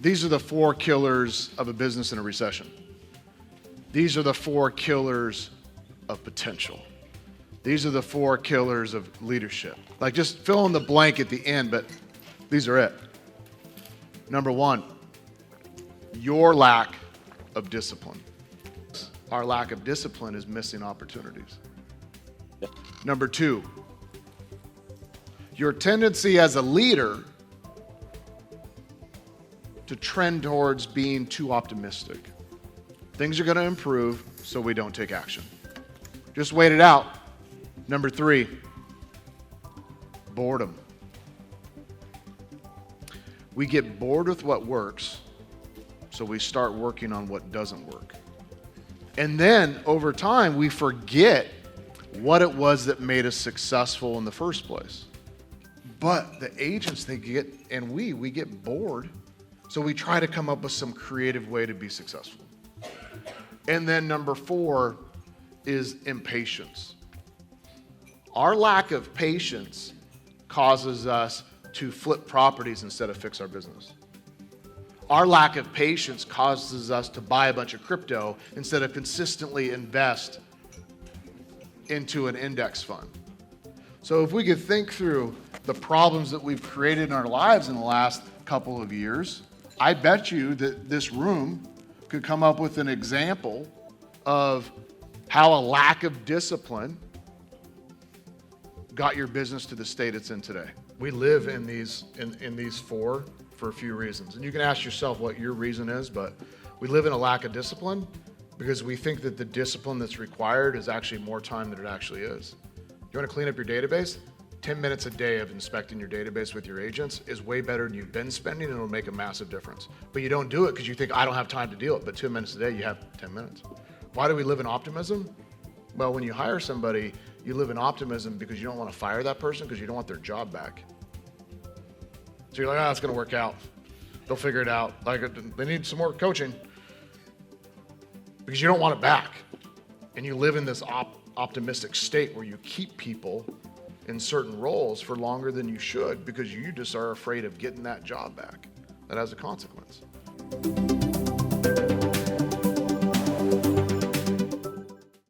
These are the 4 killers of a business in a recession. These are the 4 killers of potential. These are the 4 killers of leadership. Like, just fill in the blank at the end, but these are it. Number 1, your lack of discipline. Our lack of discipline is missing opportunities. Number 2, your tendency as a leader to trend towards being too optimistic. Things are going to improve, so we don't take action. Just wait it out. Number 3, boredom. We get bored with what works, so we start working on what doesn't work. And then over time, we forget what it was that made us successful in the first place. But the agents, we get bored, so we try to come up with some creative way to be successful. And then number 4 is impatience. Our lack of patience causes us to flip properties instead of fix our business. Our lack of patience causes us to buy a bunch of crypto instead of consistently invest into an index fund. So if we could think through the problems that we've created in our lives in the last couple of years, I bet you that this room could come up with an example of how a lack of discipline got your business to the state it's in today. We live in these 4 for a few reasons. And you can ask yourself what your reason is, but we live in a lack of discipline because we think that the discipline that's required is actually more time than it actually is. You want to clean up your database? 10 minutes a day of inspecting your database with your agents is way better than you've been spending, and it'll make a massive difference. But you don't do it because you think, I don't have time to do it. But 2 minutes a day, you have 10 minutes. Why do we live in optimism? Well, when you hire somebody, you live in optimism because you don't want to fire that person because you don't want their job back. So you're like, it's going to work out. They'll figure it out. Like, they need some more coaching because you don't want it back. And you live in this optimistic state where you keep people in certain roles for longer than you should because you just are afraid of getting that job back. That has a consequence.